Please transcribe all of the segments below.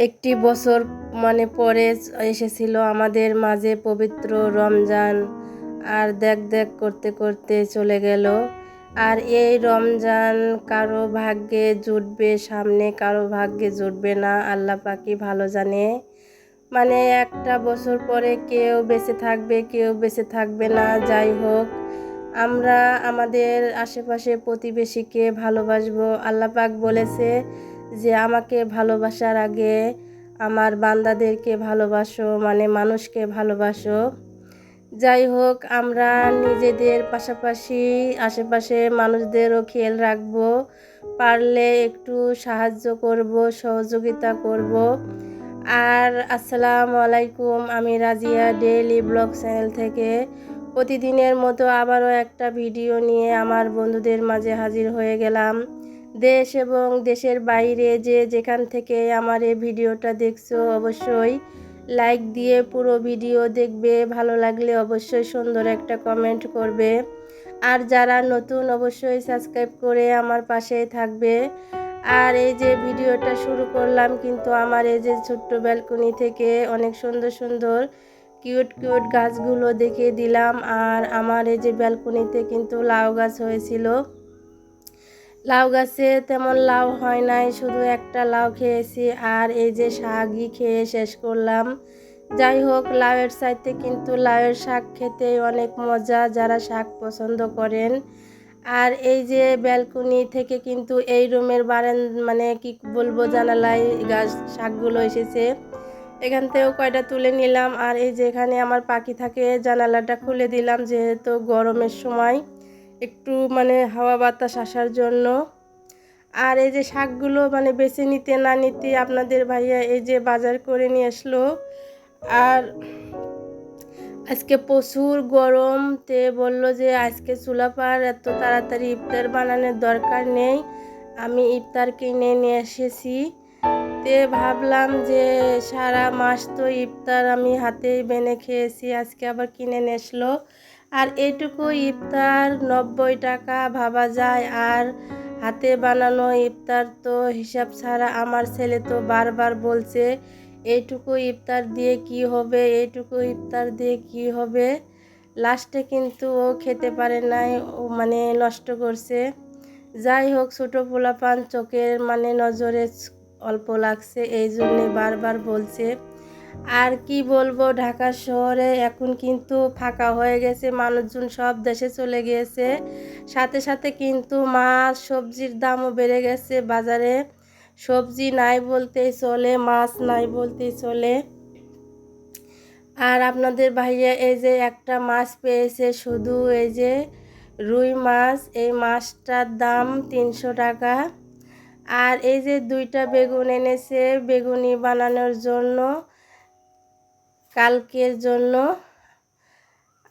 একটি বছর পরে এসেছিল আমাদের মাঝে পবিত্র রমজান। আর দেখ দেখ করতে করতে চলে গেল। আর এই রমজান কারো ভাগ্যে জুটবে সামনে, কারো ভাগ্যে জুটবে না, আল্লাহ পাকই ভালো জানে। একটা বছর পরে কেউ বেঁচে থাকবে, কেউ বেঁচে থাকবে না। যাই হোক, আমরা আমাদের আশেপাশে প্রতিবেশীকে ভালোবাসবো। আল্লাহ পাক বলেছে যে আমাকে ভালোবাসার আগে আমার বান্দাদেরকে ভালোবাসো, মানুষকে ভালোবাসো। যাই হোক, আমরা নিজেদের পাশাপাশি আশেপাশে মানুষদেরও খেয়াল রাখবো, পারলে একটু সাহায্য করব, সহযোগিতা করব। আর আসসালামু আলাইকুম, আমি রাজিয়া ডেইলি ব্লগ চ্যানেল থেকে প্রতিদিনের মতো আবারও একটা ভিডিও নিয়ে আমার বন্ধুদের মাঝে হাজির হয়ে গেলাম। দেশ এবং দেশের বাইরে যে যেখান থেকে আমার এই ভিডিওটা দেখছো, অবশ্যই লাইক দিয়ে পুরো ভিডিও দেখবে। ভালো লাগলে অবশ্যই সুন্দর একটা কমেন্ট করবে। আর যারা নতুন, অবশ্যই সাবস্ক্রাইব করে আমার পাশেই থাকবে। আর এই যে ভিডিওটা শুরু করলাম কিন্তু আমার এই যে ছোট্ট ব্যালকনি থেকে অনেক সুন্দর সুন্দর কিউট কিউট গাছগুলো দেখিয়ে দিলাম। আর আমার এই যে ব্যালকনিতে কিন্তু লাউ গাছ হয়েছিল। লাউ গাছে তেমন লাউ হয় নাই, শুধু একটা লাউ খেয়েছি। আর এই যে শাকই খেয়ে শেষ করলাম। যাই হোক, লাউয়ের চাইতে কিন্তু লাউয়ের শাক খেতে অনেক মজা, যারা শাক পছন্দ করেন। আর এই যে ব্যালকনি থেকে কিন্তু এই রুমের কি বলবো, জানালায় গাছ শাকগুলো এসেছে। এখান থেকেও কয়টা তুলে নিলাম। আর এই যে এখানে আমার পাখি থাকে, জানালাটা খুলে দিলাম, যেহেতু গরমের সময় একটু হাওয়া বাতাস আসার জন্য। আর এই যে শাকগুলো বেছে নিতে না নিতে আপনাদের ভাইয়া এই যে বাজার করে নিয়ে আসলো। আর আজকে প্রচুর গরম, তে বললো যে আজকে চুলাপার এত তাড়াতাড়ি ইফতার বানানোর দরকার নেই, আমি ইফতার কিনে নিয়ে এসেছি। তে ভাবলাম যে সারা মাস তো ইফতার আমি হাতেই বেনে খেয়েছি, আজকে আবার কিনে নিয়ে আসলো। আর এইটুকু ইফতার 90 টাকা, ভাবা যায়। আর হাতে বানানো ইফতার তো হিসাব ছাড়া। আমার ছেলে তো বারবার বলছে এইটুকু ইফতার দিয়ে কি হবে, এইটুকু ইফতার দিয়ে কি হবে। লাস্টে কিন্তু ও খেতে পারে নাই, ও নষ্ট করছে। যাই হোক, ছোটো পোলাপান চোখের নজরে অল্প লাগছে, এই জন্যে বারবার বলছে। আর কি বলবো, ঢাকা শহরে এখন কিন্তু ফাঁকা হয়ে গেছে, মানুষজন সব দেশে চলে গিয়েছে। সাথে সাথে কিন্তু মাছ সবজির দামও বেড়ে গেছে বাজারে। সবজি নাই বলতেই চলে, মাছ নাই বলতেই চলে। আর আপনাদের ভাইয়া এই যে একটা মাছ পেয়েছে, শুধু এই যে রুই মাছ, এই মাছটার দাম 300 টাকা। আর এই যে 2টা বেগুন এনেছে বেগুনি বানানোর জন্য, কালকের জন্য।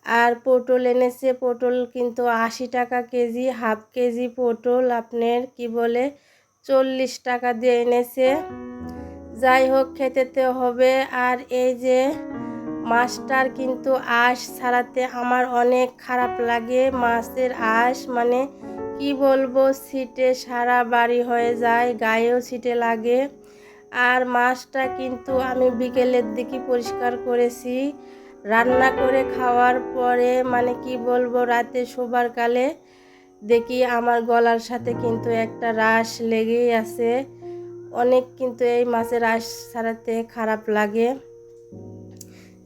আর পটল এনেছে, পটল কিন্তু 80 টাকা কেজি, হাফ কেজি পটল আপনার 40 টাকা দিয়ে এনেছে। যাই হোক, খেতে তো হবে। আর এই যে মাছটার কিন্তু আঁশ ছাড়াতে আমার অনেক খারাপ লাগে। মাছের আঁশ কি বলবো, ছিটে সারা বাড়ি হয়ে যায়, গায়েও ছিটে লাগে। আর মাছটা কিন্তু আমি বিকেলের দিকে পরিষ্কার করেছি, রান্না করে খাওয়ার পরে কি বলবো, রাতে শোবার কালে দেখি আমার গলার সাথে কিন্তু একটা রাশ লেগেই আছে। অনেক কিন্তু এই মাছের আঁশ ছাড়াতে খারাপ লাগে।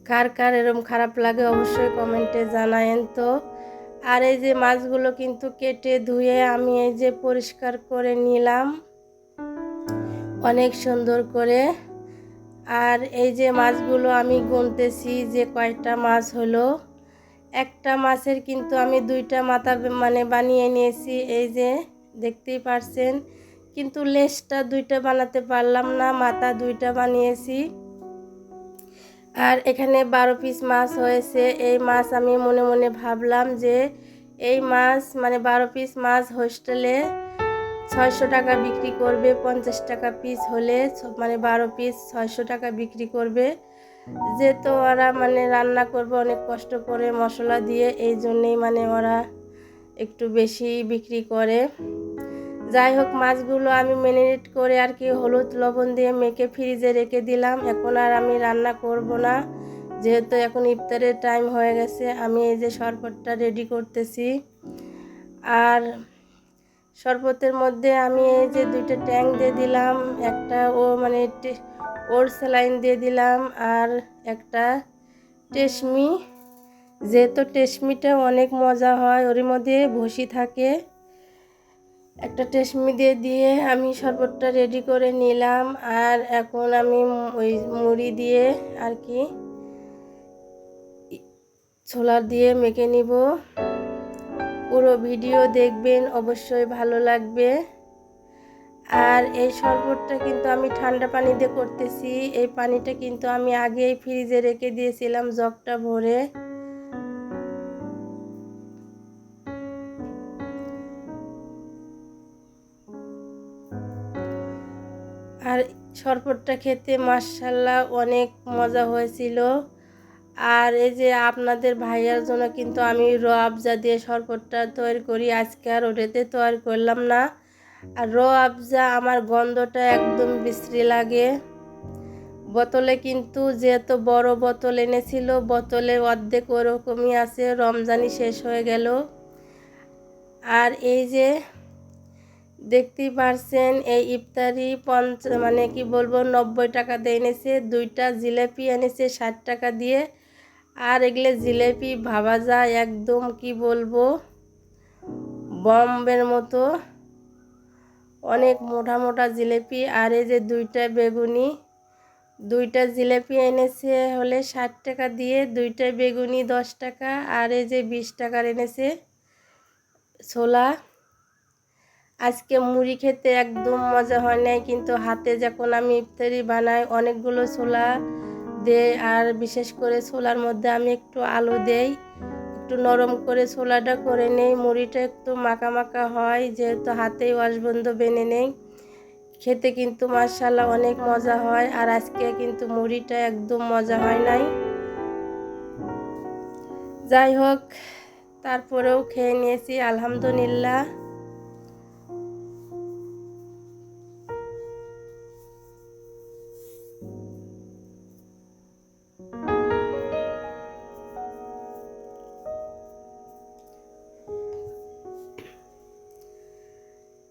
কার কার এরম খারাপ লাগে অবশ্যই কমেন্টে জানায়েন তো। আর এই যে মাছগুলো কিন্তু কেটে ধুয়ে আমি এই যে পরিষ্কার করে নিলাম অনেক সুন্দর করে। আর এই যে মাছগুলো আমি গুনতেছি যে কয়টা মাছ হলো। একটা মাছের কিন্তু আমি 2টা মাথা বানিয়ে নিয়েছি, এই যে দেখতেই পারছেন। কিন্তু লেজটা 2টা বানাতে পারলাম না, মাথা 2টা বানিয়েছি। আর এখানে 12 পিস মাছ হয়েছে। এই মাছ আমি মনে মনে ভাবলাম যে এই মাছ 12 পিস মাছ হোস্টেলে 600 টাকা বিক্রি করবে, 50 টাকা পিস হলে 12 পিস 600 টাকা বিক্রি করবে। যেহেতু ওরা রান্না করবে অনেক কষ্ট করে মশলা দিয়ে, এই জন্যেই ওরা একটু বেশি বিক্রি করে। যাই হোক, মাছগুলো আমি ম্যারিনেট করে আর কি হলুদ লবণ দিয়ে মেখে ফ্রিজে রেখে দিলাম। এখন আর আমি রান্না করব না, যেহেতু এখন ইফতারের টাইম হয়ে গেছে। আমি এই যে শরবতটা রেডি করতেছি। আর শরবতের মধ্যে আমি এই যে 2টা ট্যাং দিয়ে দিলাম, একটা ওর স্যালাইন দিয়ে দিলাম, আর একটা টেসমি। যেহেতু টেসমিটা অনেক মজা হয়, ওর মধ্যে ভুসি থাকে, একটা টেসমি দিয়ে আমি শরবতটা রেডি করে নিলাম। আর এখন আমি ওই মুড়ি দিয়ে আর কি ছোলা দিয়ে মেখে নিব। পুরো ভিডিও দেখবেন, অবশ্যই ভালো লাগবে। আর এই শরবতটা কিন্তু আমি ঠান্ডা পানি দিয়ে করতেছি। এই পানিটা কিন্তু আমি আগেই ফ্রিজে রেখে দিয়েছিলাম জগটা ভরে। আর শরবতটা খেতে মাশাআল্লাহ অনেক মজা হয়েছিল। আর এই যে আপনাদের ভাইয়ার জন্য কিন্তু আমি র আফজা দিয়ে শরবতটা তৈরি করি, আজকে আর ওটাতে তৈরি করলাম না। আর র আফজা আমার গন্ধটা একদম বিশ্রী লাগে। বোতলে কিন্তু যেহেতু বড় বোতল এনেছিল, বোতলে অর্ধেক ওরকমই আছে, রমজানি শেষ হয়ে গেল। আর এই যে দেখতেই পারছেন, এই ইফতারি 90 টাকা দিয়ে এনেছে। 2টা জিলাপি এনেছে 60 টাকা দিয়ে। আর এগুলো জিলাপি ভাবা যায় একদম কি বলবো, বম্বের মতো অনেক মোটা মোটা জিলাপি। আর এই যে 2টা বেগুনি, 2টা জিলাপি এনেছে হলে 60 টাকা দিয়ে, 2টা বেগুনি 10 টাকা। আর এই যে 20 টাকার এনেছে ছোলা। আজকে মুড়ি খেতে একদম মজা হয় নাই, কিন্তু হাতে যখন আমি ইফতারি বানাই অনেকগুলো ছোলা দেই। আর বিশেষ করে ছোলার মধ্যে আমি একটু আলু দেই, একটু নরম করে ছোলাটা করে নেই। মুড়িটা একটু মাখা মাখা হয়, যেহেতু হাতেই ওয়াশবন্ধ বেনে নেই। খেতে কিন্তু মাশাআল্লাহ অনেক মজা হয়। আর আজকে কিন্তু মুড়িটা একদম মজা হয় নাই। যাই হোক, তারপরেও খেয়ে নিয়েছি আলহামদুলিল্লাহ।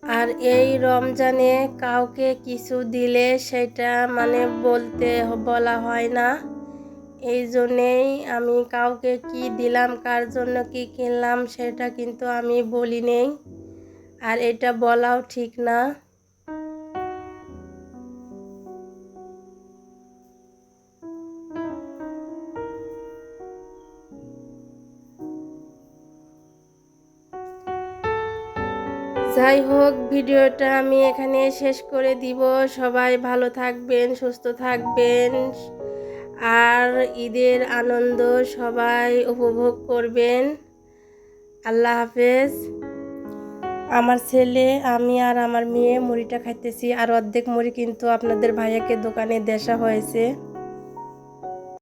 আর এই রমজানে কাউকে কিছু দিলে সেটা বলা হয় না। এই জন্যেই আমি কাউকে কি দিলাম, কার জন্য কি কিনলাম সেটা কিন্তু আমি বলি নেই, আর এটা বলাও ঠিক না। যাই হোক, ভিডিওটা আমি এখানে শেষ করে দিব। সবাই ভালো থাকবেন, সুস্থ থাকবেন, আর ঈদের আনন্দ সবাই উপভোগ করবেন। আল্লাহ হাফেজ। আমার ছেলে, আমি আর আমার মেয়ে মুড়িটা খাইতেছি। আর অর্ধেক মুড়ি কিন্তু আপনাদের ভাইয়াকে দোকানে দেওয়া হয়েছে।